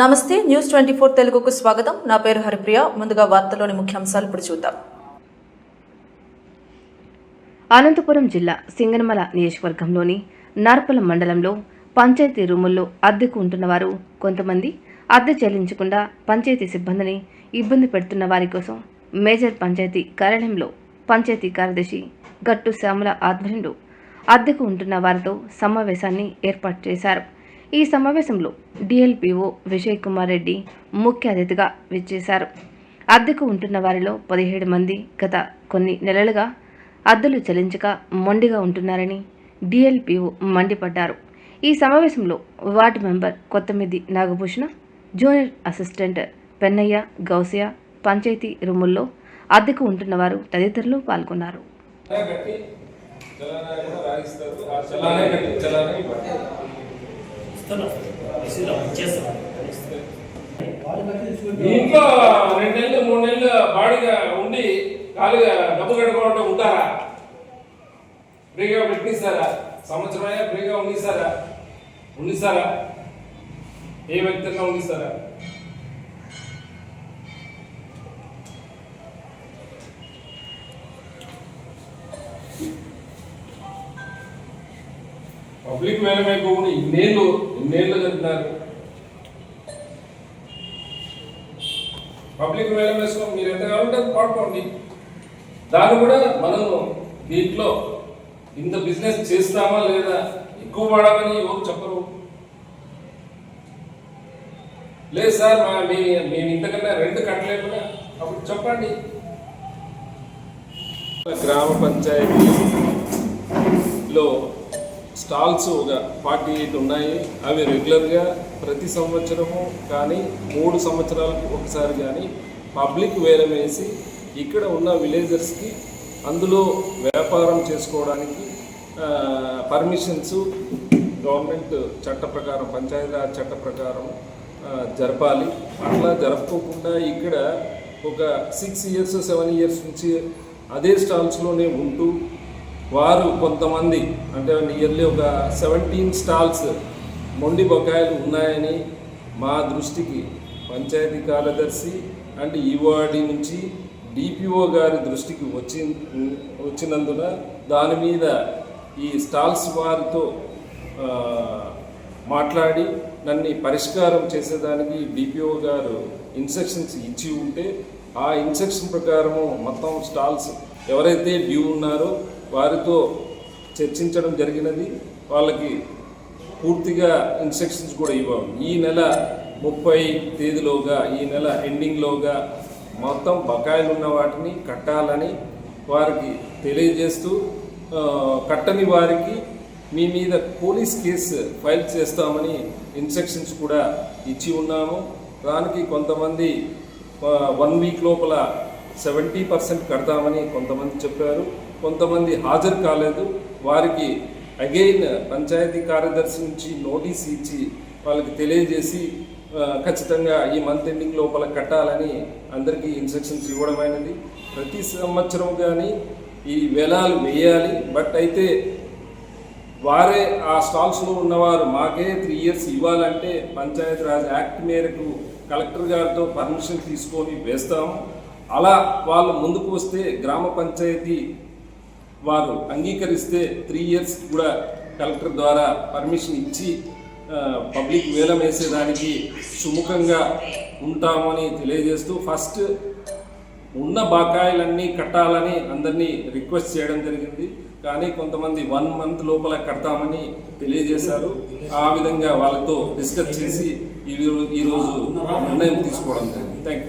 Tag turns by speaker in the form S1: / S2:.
S1: నమస్తే న్యూస్ 24 తెలుగుకు స్వాగతం. నా పేరు హరిప్రియ. ముందుగా వార్తల్లోని ముఖ్యాంశాలు ఇప్పుడు చూద్దాం.
S2: అనంతపురం జిల్లా సింగనమల నియోజకవర్గంలోని నార్పల మండలంలో పంచాయతీ రూముల్లో అద్దెకు ఉంటున్నవారు కొంతమంది అద్దె చెల్లించకుండా పంచాయతీ సిబ్బందిని ఇబ్బంది పెడుతున్న వారి కోసం మేజర్ పంచాయతీ కార్యాలయంలో పంచాయతీ కార్యదర్శి గట్టు శ్యామల ఆధ్వర్యంలో అద్దెకు ఉంటున్న వారితో సమావేశాన్ని ఏర్పాటు చేశారు. ఈ సమావేశంలో డిఎల్పిఓ విజయ్ కుమార్ రెడ్డి ముఖ్య అతిథిగా విచ్చేశారు. అద్దెకు ఉంటున్న వారిలో 17 మంది గత కొన్ని నెలలుగా అద్దెలు చెల్లించక మొండిగా ఉంటున్నారని డిఎల్పిఓ మండిపడ్డారు. ఈ సమావేశంలో ward member Kottamidi Nagabhushana, junior assistant Pennaiah, Gousia, panchayat రూముల్లో అద్దెకు ఉంటున్నవారు తదితరులు పాల్గొన్నారు.
S3: ఇంట్లో 2 నెలలు 3 నెలలు బాడీగా ఉండి ఖాళీగా డబ్బు కట్టుకోవడం ఉంటారా? ఫ్రీగా పెట్టిస్తారా? సంవత్సరమే ఫ్రీగా ఉండిస్తారా? ఏ వ్యక్తిగా ఉండిస్తారా? పబ్లిక్ వేలమే కూడా ఇన్నేళ్ళు కట్టినారు. పబ్లిక్ వేలం వేసుకొని మీరు ఎంత కావాలంటే అది పాడుకోండి. దాన్ని కూడా మనము దీంట్లో ఇంత బిజినెస్ చేస్తామా లేదా, ఎక్కువ వాడాలని ఎవరు చెప్పరు. లేదు సార్ మేము ఇంతకన్నా రెంట్ కట్టలేకుండా అప్పుడు చెప్పండి. గ్రామ పంచాయతీలో స్టాల్స్ ఒక 48 ఉన్నాయి. అవి రెగ్యులర్గా ప్రతి సంవత్సరము కానీ 3 సంవత్సరాలకు ఒకసారి కానీ పబ్లిక్ వేలం వేసి ఇక్కడ ఉన్న విలేజర్స్కి అందులో వ్యాపారం చేసుకోవడానికి పర్మిషన్స్ గవర్నమెంట్ చట్ట ప్రకారం, పంచాయతీరాజ్ చట్ట ప్రకారం జరపాలి. అట్లా జరపకుండా ఇక్కడ ఒక 6 years 7 years నుంచి అదే స్టాల్స్లోనే ఉంటూ వారు కొంతమంది అంటే నియర్లీ ఒక 17 స్టాల్స్ మొండి బకాయిలు ఉన్నాయని మా దృష్టికి పంచాయతీ కార్యదర్శి అండ్ ఈవార్డీ నుంచి డిపిఓ గారి దృష్టికి వచ్చినందున దాని మీద ఈ స్టాల్స్ వారితో మాట్లాడి నన్ను పరిష్కారం చేసేదానికి డిపిఓ గారు ఇన్స్ట్రక్షన్స్ ఇచ్చి ఉంటే ఆ ఇన్స్ట్రక్షన్ ప్రకారము మొత్తం స్టాల్స్ ఎవరైతే డ్యూ ఉన్నారో వారితో చర్చించడం జరిగినది. వాళ్ళకి పూర్తిగా ఇన్స్ట్రక్షన్స్ కూడా ఇవ్వాలి. ఈ నెల 30 తేదీలోగా, ఈ నెల ఎండింగ్లోగా మొత్తం బకాయిలు ఉన్న వాటిని కట్టాలని వారికి తెలియజేస్తూ, కట్టని వారికి మీ మీద పోలీస్ కేసు ఫైల్ చేస్తామని ఇన్స్ట్రక్షన్స్ కూడా ఇచ్చి ఉన్నాము. దానికి కొంతమంది 1 week లోపల 70% కడతామని కొంతమంది చెప్పారు. కొంతమంది హాజరు కాలేదు. వారికి అగైన్ పంచాయతీ కార్యదర్శి నుంచి నోటీస్ ఇచ్చి వాళ్ళకి తెలియజేసి ఖచ్చితంగా ఈ మంత్ ఎండింగ్ లోపల కట్టాలని అందరికీ ఇన్స్ట్రక్షన్స్ ఇవ్వడమైనది. ప్రతి సంవత్సరం కానీ ఈ వేలాలు వేయాలి. బట్ అయితే వారే ఆ స్టాల్స్లో ఉన్నవారు మాకే 3 years ఇవ్వాలంటే పంచాయతీరాజ్ యాక్ట్ మేరకు కలెక్టర్ గారితో పర్మిషన్ తీసుకొని వేస్తాము. అలా వాళ్ళు ముందుకు వస్తే గ్రామ పంచాయతీ వారు అంగీకరిస్తే 3 years కూడా కలెక్టర్ ద్వారా పర్మిషన్ ఇచ్చి పబ్లిక్ వేలం వేసేదానికి సుముఖంగా ఉంటామని తెలియజేస్తూ ఫస్ట్ ఉన్న బకాయిలన్నీ కట్టాలని అందరినీ రిక్వెస్ట్ చేయడం జరిగింది. కానీ కొంతమంది 1 month లోపల కడతామని తెలియజేశారు. ఆ విధంగా వాళ్ళతో డిస్కస్ చేసి ఈరోజు నిర్ణయం తీసుకోవడం జరిగింది. Thank you.